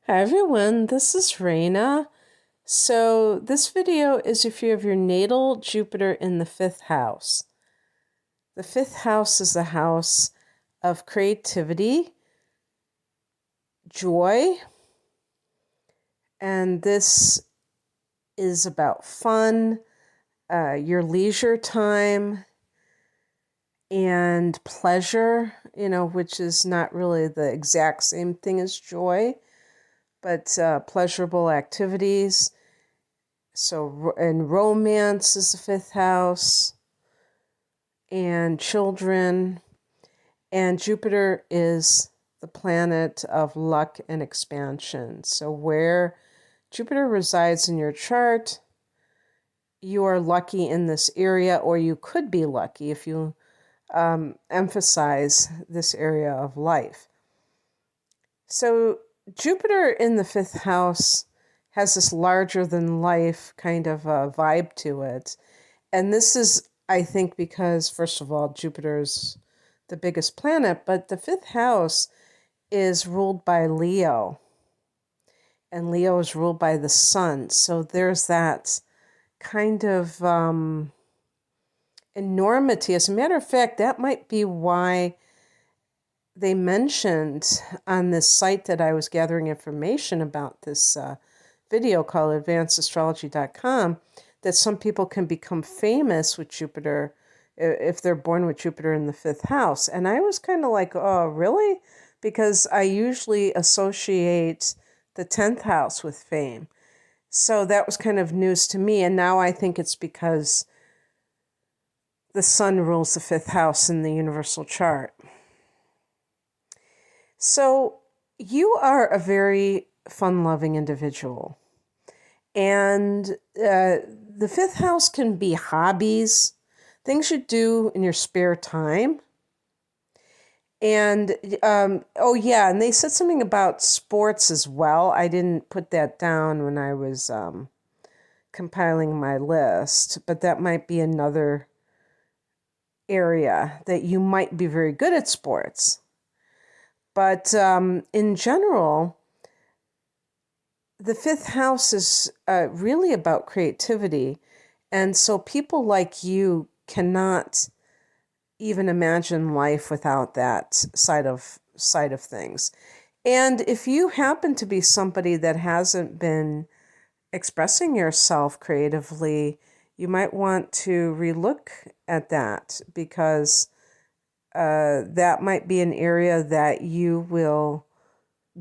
Hi everyone, this is Raina. So this video is if you have your natal Jupiter in the fifth house. The fifth house is the house of creativity, joy, and this is about fun, your leisure time, and pleasure, which is not really the exact same thing as joy, but pleasurable activities. So, and romance is the fifth house, and children, and Jupiter is the planet of luck and expansion. So, where Jupiter resides in your chart, you are lucky in this area, or you could be lucky if you emphasize this area of life. So, Jupiter in the fifth house has this larger than life kind of vibe to it. And this is, I think, because, first of all, Jupiter's the biggest planet, but the fifth house is ruled by Leo, and Leo is ruled by the sun. So there's that kind of enormity. As a matter of fact, that might be why they mentioned on this site that I was gathering information about this video called advancedastrology.com that some people can become famous with Jupiter if they're born with Jupiter in the fifth house. And I was kind of like, oh, really? Because I usually associate the 10th house with fame. So that was kind of news to me. And now I think it's because the sun rules the fifth house in the universal chart. So you are a very fun-loving individual. And the fifth house can be hobbies, things you do in your spare time. And, and they said something about sports as well. I didn't put that down when I was compiling my list, but that might be another area that you might be very good at sports. But in general, the fifth house is really about creativity. And so people like you cannot even imagine life without that side of things. And if you happen to be somebody that hasn't been expressing yourself creatively, you might want to relook at that, because that might be an area that you will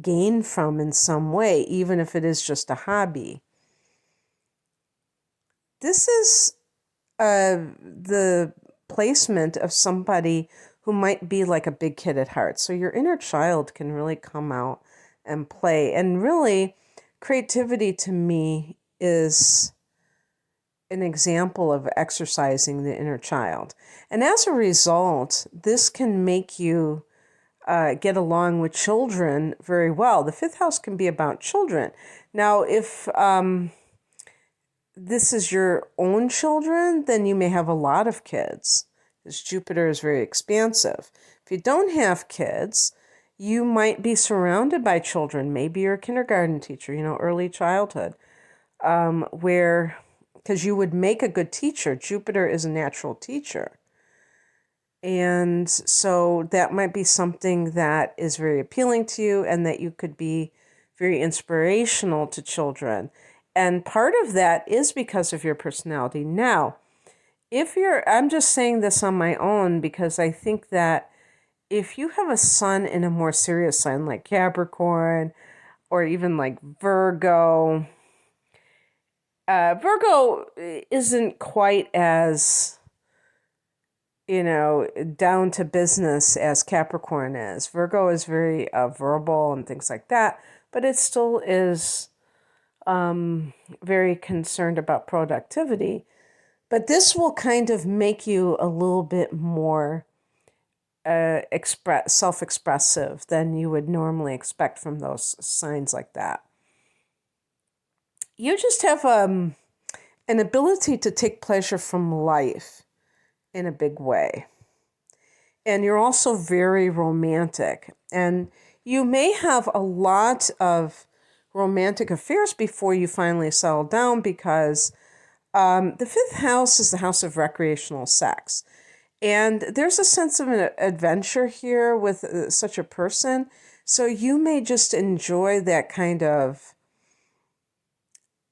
gain from in some way, even if it is just a hobby. This is the placement of somebody who might be like a big kid at heart. So your inner child can really come out and play. And really, creativity to me is an example of exercising the inner child. And as a result, this can make you get along with children very well. The fifth house can be about children. Now, if this is your own children, then you may have a lot of kids, because Jupiter is very expansive. If you don't have kids, you might be surrounded by children. Maybe you're a kindergarten teacher, early childhood, because you would make a good teacher. Jupiter is a natural teacher. And so that might be something that is very appealing to you, and that you could be very inspirational to children. And part of that is because of your personality. Now, I'm just saying this on my own, because I think that if you have a sun in a more serious sign like Capricorn, or even like Virgo, Virgo isn't quite as down to business as Capricorn is. Virgo is very verbal and things like that, but it still is very concerned about productivity. But this will kind of make you a little bit more self-expressive than you would normally expect from those signs like that. You just have an ability to take pleasure from life in a big way. And you're also very romantic. And you may have a lot of romantic affairs before you finally settle down, because the fifth house is the house of recreational sex. And there's a sense of an adventure here with such a person. So you may just enjoy that kind of,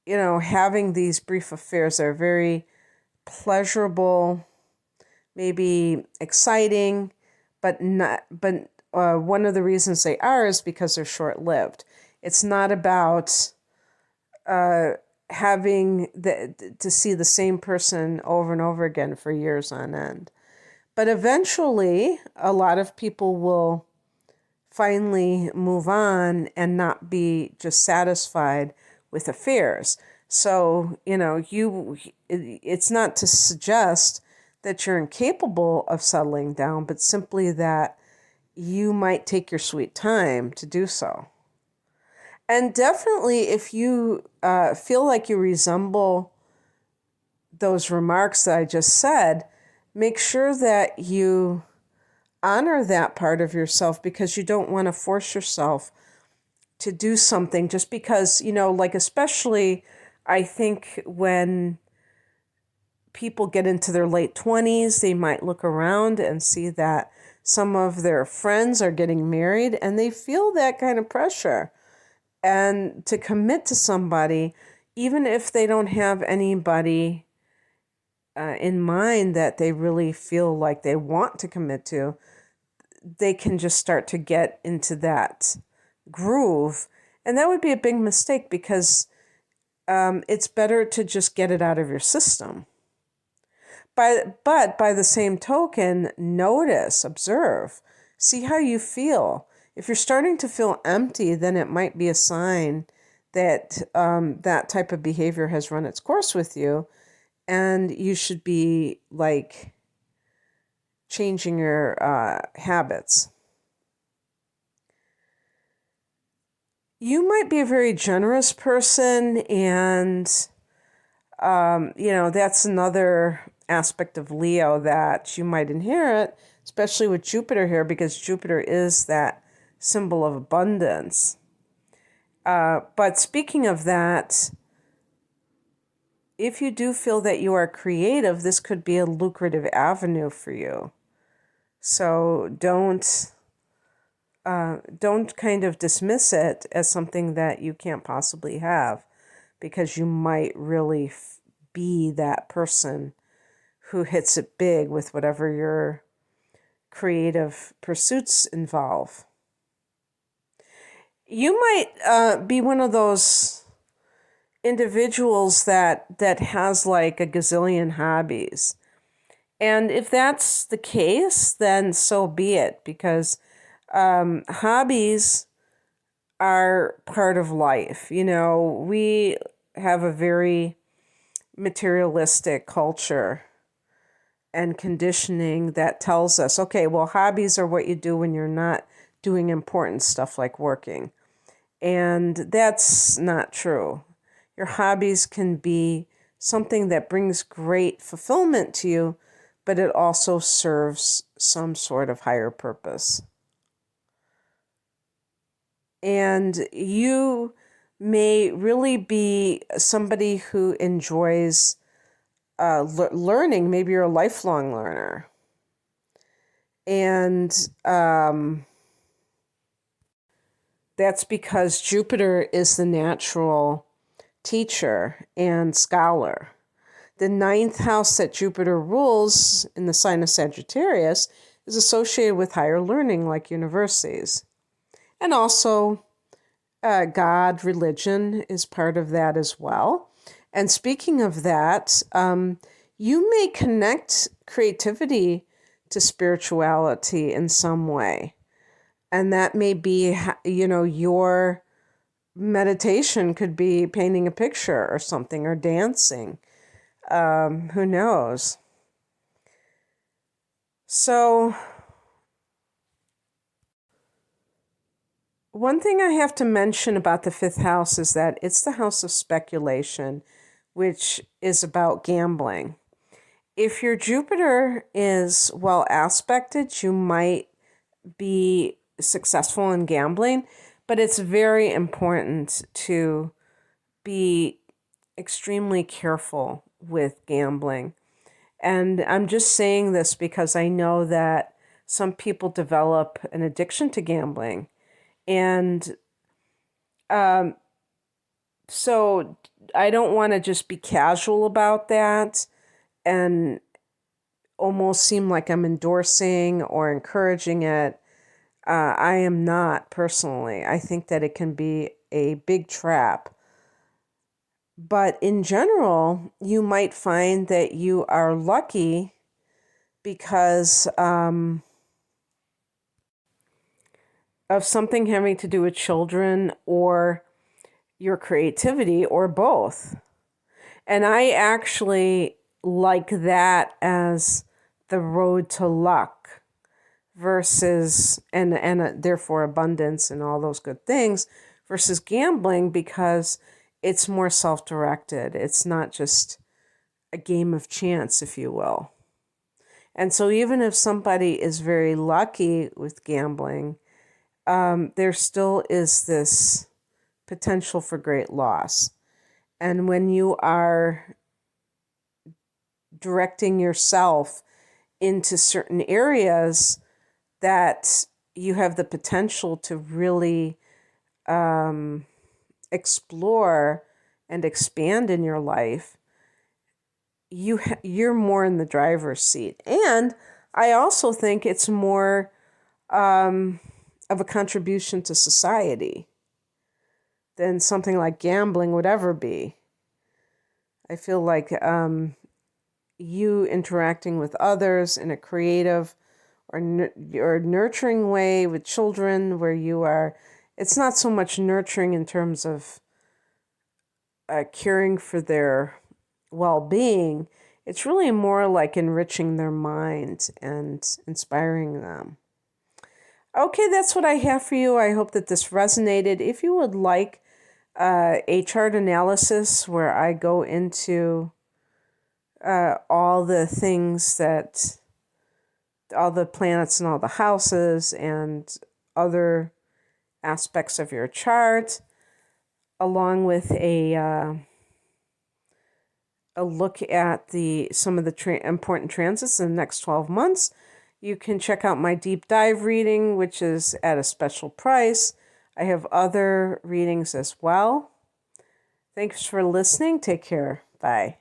having these brief affairs that are very pleasurable, maybe exciting, but not. But one of the reasons they are is because they're short-lived. It's not about having to see the same person over and over again for years on end. But eventually, a lot of people will finally move on and not be just satisfied with affairs. So, it's not to suggest that you're incapable of settling down, but simply that you might take your sweet time to do so. And definitely, if you feel like you resemble those remarks that I just said, make sure that you honor that part of yourself, because you don't want to force yourself to do something just because, especially I think when people get into their late 20s, they might look around and see that some of their friends are getting married and they feel that kind of pressure. And to commit to somebody, even if they don't have anybody in mind that they really feel like they want to commit to, they can just start to get into that groove. And that would be a big mistake, because it's better to just get it out of your system. But by the same token, notice, observe, see how you feel. If you're starting to feel empty, then it might be a sign that that type of behavior has run its course with you, and you should be like changing your habits. You might be a very generous person, and that's another aspect of Leo that you might inherit, especially with Jupiter here, because Jupiter is that symbol of abundance. But speaking of that, if you do feel that you are creative, this could be a lucrative avenue for you. So don't kind of dismiss it as something that you can't possibly have, because you might really be that person who hits it big with whatever your creative pursuits involve. You might be one of those individuals that has like a gazillion hobbies. And if that's the case, then so be it, because hobbies are part of life. We have a very materialistic culture and conditioning that tells us, okay, well, hobbies are what you do when you're not doing important stuff like working. And that's not true. Your hobbies can be something that brings great fulfillment to you, but it also serves some sort of higher purpose. And you may really be somebody who enjoys learning. Maybe you're a lifelong learner. And that's because Jupiter is the natural teacher and scholar. The 9th house that Jupiter rules in the sign of Sagittarius is associated with higher learning, like universities. And also, God, religion is part of that as well. And speaking of that, you may connect creativity to spirituality in some way. And that may be, your meditation could be painting a picture or something, or dancing. Who knows? So, one thing I have to mention about the 5th house is that it's the house of speculation, which is about gambling. If your Jupiter is well aspected, you might be successful in gambling. But it's very important to be extremely careful with gambling. And I'm just saying this because I know that some people develop an addiction to gambling. And so I don't want to just be casual about that and almost seem like I'm endorsing or encouraging it. I am not personally. I think that it can be a big trap. But in general, you might find that you are lucky because of something having to do with children or your creativity or both. And I actually like that as the road to luck versus, and therefore abundance and all those good things, versus gambling because it's more self-directed. It's not just a game of chance, if you will. And so even if somebody is very lucky with gambling, there still is this potential for great loss. And when you are directing yourself into certain areas that you have the potential to really explore and expand in your life, you're more in the driver's seat. And I also think it's more of a contribution to society than something like gambling would ever be. I feel like you interacting with others in a creative or nurturing way with children where you are, it's not so much nurturing in terms of caring for their well-being. It's really more like enriching their mind and inspiring them. Okay, that's what I have for you. I hope that this resonated. If you would like a chart analysis where I go into all the things that, all the planets and all the houses and other aspects of your chart, along with a look at some of the important transits in the next 12 months, you can check out my deep dive reading, which is at a special price. I have other readings as well. Thanks for listening. Take care. Bye.